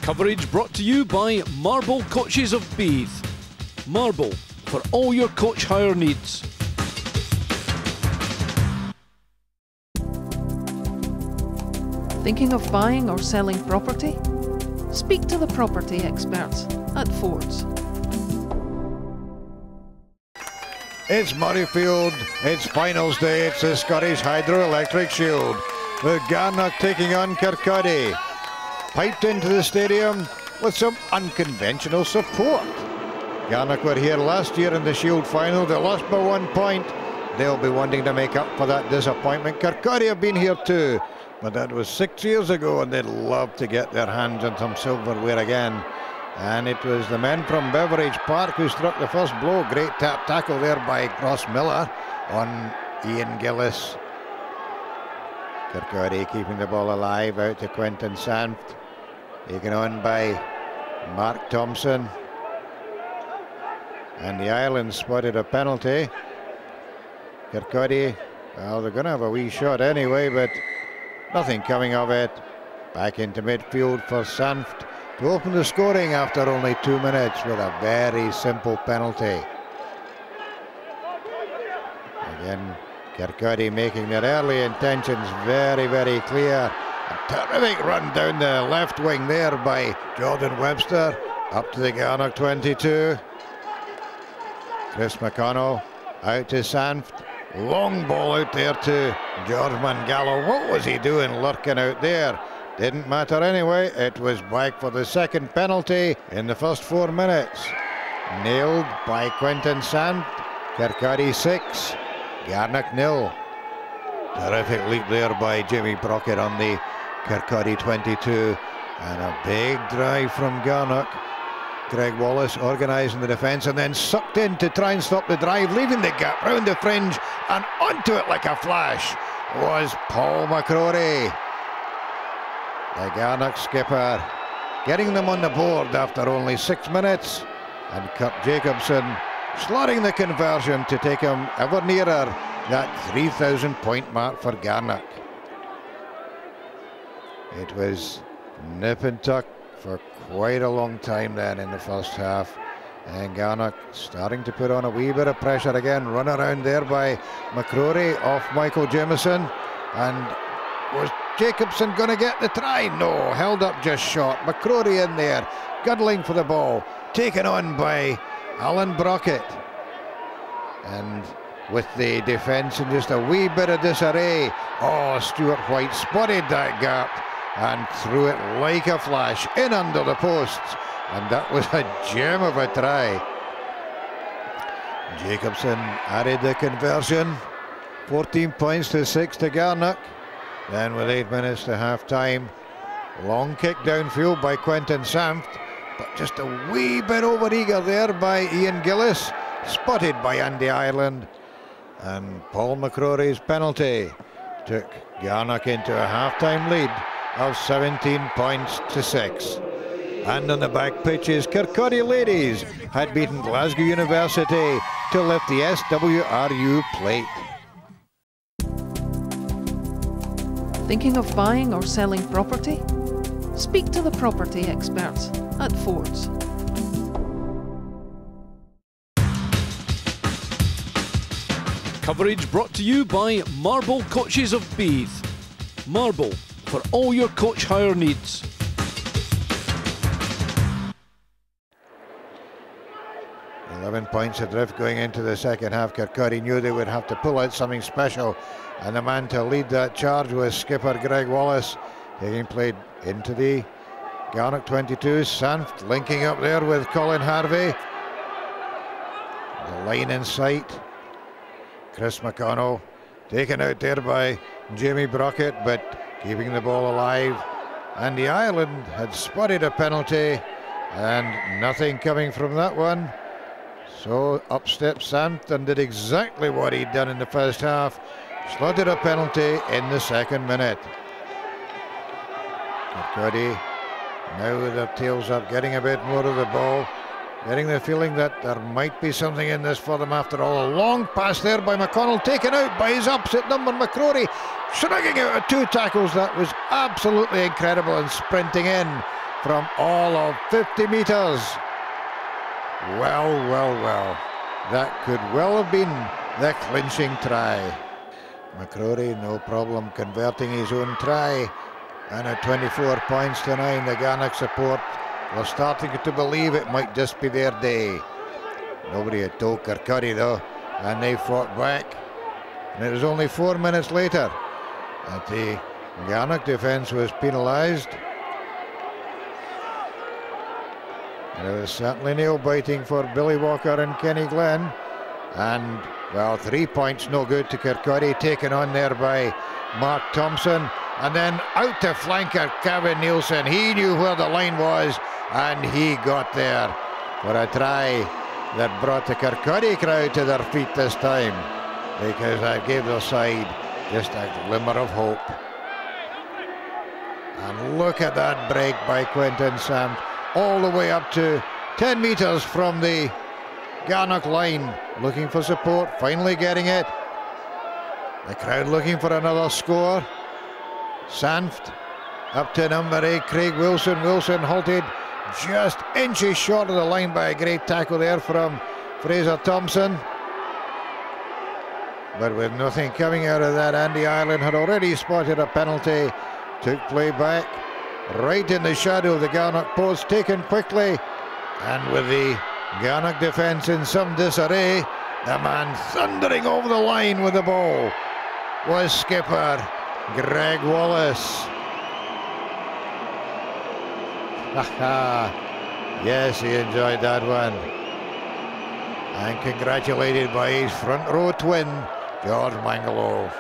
Coverage brought to you by Marbill Coaches of Beath. Marbill, for all your coach hire needs. Thinking of buying or selling property? Speak to the property experts at Fords. It's Murrayfield, it's finals day, it's the Scottish Hydroelectric Shield, with Garnock taking on Kirkcaldy. Piped into the stadium with some unconventional support. Garnock were here last year in the Shield final, they lost by 1 point. They'll be wanting to make up for that disappointment. Kirkcaldy have been here too, but that was 6 years ago and they'd love to get their hands on some silverware again. And it was the men from Beveridge Park who struck the first blow. Great tackle there by Ross Miller on Ian Gillis. Kirkcaldy keeping the ball alive out to Quentin Sanft. Taken on by Mark Thompson. And the Island spotted a penalty. Kirkcaldy, well, they're going to have a wee shot anyway, but nothing coming of it. Back into midfield for Sanft to open the scoring after only 2 minutes with a very simple penalty. Again, Kirkcaldy making their early intentions very, very clear. A terrific run down the left wing there by Jordan Webster. Up to the Garnock 22. Chris McConnell out to Sanft. Long ball out there to George Mangallo. What was he doing lurking out there? Didn't matter anyway. It was back for the second penalty in the first 4 minutes. Nailed by Quentin Sanft. Kirkcaldy 6. Garnock 0. Terrific leap there by Jimmy Brockett on the Kirkcaldy 22. And a big drive from Garnock. Greg Wallace organising the defence and then sucked in to try and stop the drive, leaving the gap round the fringe, and onto it like a flash was Paul McCrory, the Garnock skipper, getting them on the board after only 6 minutes, and Kurt Jacobson slotting the conversion to take him ever nearer that 3,000 point mark for Garnock. It was nip and tuck for quite a long time then in the first half, and Garnock starting to put on a wee bit of pressure again. Run around there by McCrory off Michael Jameson, and was Jacobson going to get the try? No, held up just short. McCrory in there, guddling for the ball, taken on by Alan Brockett, and with the defence in just a wee bit of disarray. Oh, Stuart White spotted that gap and threw it like a flash in under the posts, and that was a gem of a try. Jacobson added the conversion. 14 points to 6 to Garnock. Then with 8 minutes to half time, long kick downfield by Quentin Sanft, but just a wee bit over eager there by Ian Gillis, spotted by Andy Ireland, and Paul McCrory's penalty took Garnock into a half-time lead of 17 points to 6. And on the back pitches, Kirkcaldy ladies had beaten Glasgow University to lift the SWRU plate. Thinking of buying or selling property? Speak to the property experts at Fords. Coverage brought to you by Marbill Coaches of Beath. Marbill, for all your coach hire needs. "11 points adrift going into the second half. Kirkcaldy knew they would have to pull out something special, and the man to lead that charge was skipper Greg Wallace, taking play into the Garnock 22. Sanft linking up there with Colin Harvey. The line in sight. Chris McConnell taken out there by Jamie Brockett, but keeping the ball alive. And the Ireland had spotted a penalty, and nothing coming from that one. So up steps Sanft and did exactly what he'd done in the first half. Slotted a penalty in the second minute. Kirkcaldy now with their tails up, getting a bit more of the ball, getting the feeling that there might be something in this for them after all. A long pass there by McConnell, taken out by his opposite number, McCrory, shrugging out of 2 tackles. That was absolutely incredible, and sprinting in from all of 50 metres. Well, well, well. That could well have been the clinching try. McCrory, no problem converting his own try. And at 24 points to 9, the Garnock support were starting to believe it might just be their day. Nobody had told Kirkcaldy though, and they fought back. And it was only 4 minutes later that the Garnock defence was penalised. And it was certainly nail-biting for Billy Walker and Kenny Glenn. And, well, 3 points no good to Kirkcaldy, taken on there by Mark Thompson. And then out to flanker Kevin Nielsen. He knew where the line was, and he got there for a try that brought the Kirkcaldy crowd to their feet this time, because that gave their side just a glimmer of hope. And look at that break by Quentin Samt, all the way up to 10 metres from the Garnock line, looking for support, finally getting it. The crowd looking for another score. Sanft up to number 8, Craig Wilson. Wilson halted just inches short of the line by a great tackle there from Fraser Thompson. But with nothing coming out of that, Andy Ireland had already spotted a penalty, took play back, right in the shadow of the Garnock post, taken quickly, and with the Garnock defence in some disarray, the man thundering over the line with the ball was skipper Greg Wallace. Yes, he enjoyed that one. And congratulated by his front row twin, George Mangalo.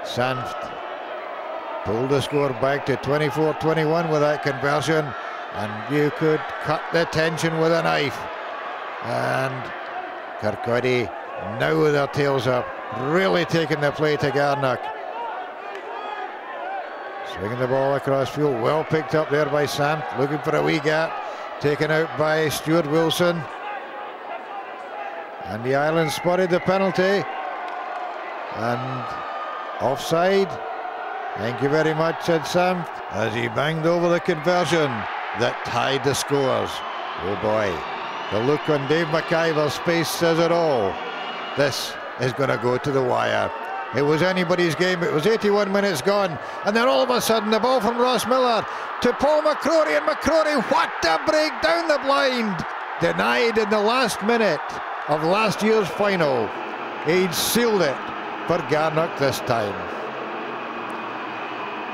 Sanft pulled the score back to 24-21 with that conversion, and you could cut the tension with a knife. And Kirkcaldy now with their tails up, really taking the play to Garnock. Swinging the ball across field, well picked up there by Samt, looking for a wee gap, taken out by Stuart Wilson. And the Island spotted the penalty, and offside. Thank you very much, said Samt, as he banged over the conversion that tied the scores. Oh boy, the look on Dave McIver's face says it all. This is going to go to the wire. It was anybody's game. It was 81 minutes gone, and then all of a sudden the ball from Ross Miller to Paul McCrory, and McCrory, what a break down the blind! Denied in the last minute of last year's final. He'd sealed it for Garnock this time.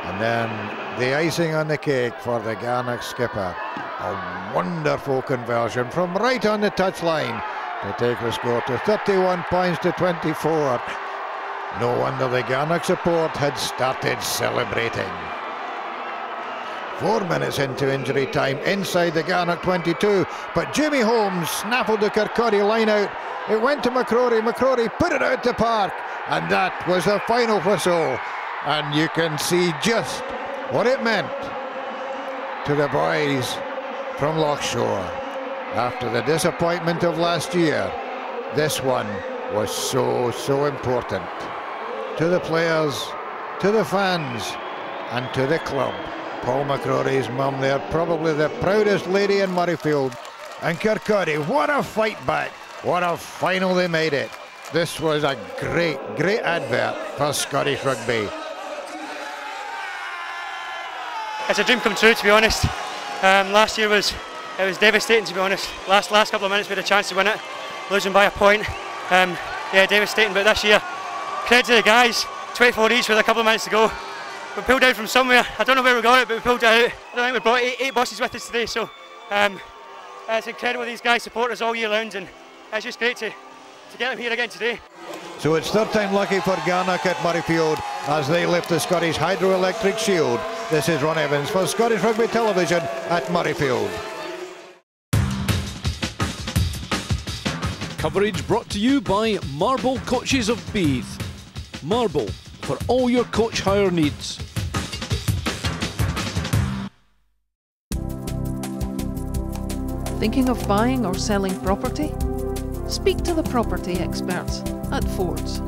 And then the icing on the cake for the Garnock skipper. A wonderful conversion from right on the touchline to take the score to 31 points to 24. No wonder the Garnock support had started celebrating. 4 minutes into injury time inside the Garnock 22, but Jimmy Holmes snaffled the Kirkcaldy line out. It went to McCrory. McCrory put it out to Park, and that was the final whistle. And you can see just what it meant to the boys from Lochshore. After the disappointment of last year, this one was so important. To the players, to the fans, and to the club. Paul McCrory's mum there, probably the proudest lady in Murrayfield. And Kirkcaldy, what a fight back. What a final they made it. This was a great advert for Scottish rugby. It's a dream come true, to be honest. Last year it was devastating, to be honest. Last couple of minutes we had a chance to win it, losing by a point. Yeah, devastating. But this year, credit to the guys, 24 each with a couple of minutes to go. We pulled out from somewhere. I don't know where we got it, but we pulled it out. I don't think we brought eight buses with us today. So it's incredible. These guys support us all year round, and it's just great to get them here again today. So it's third time lucky for Garnock at Murrayfield as they lift the Scottish Hydroelectric Shield. This is Ron Evans for Scottish Rugby Television at Murrayfield. Coverage brought to you by Marbill Coaches of Beath. Marbill, for all your coach hire needs. Thinking of buying or selling property? Speak to the property experts at Fords.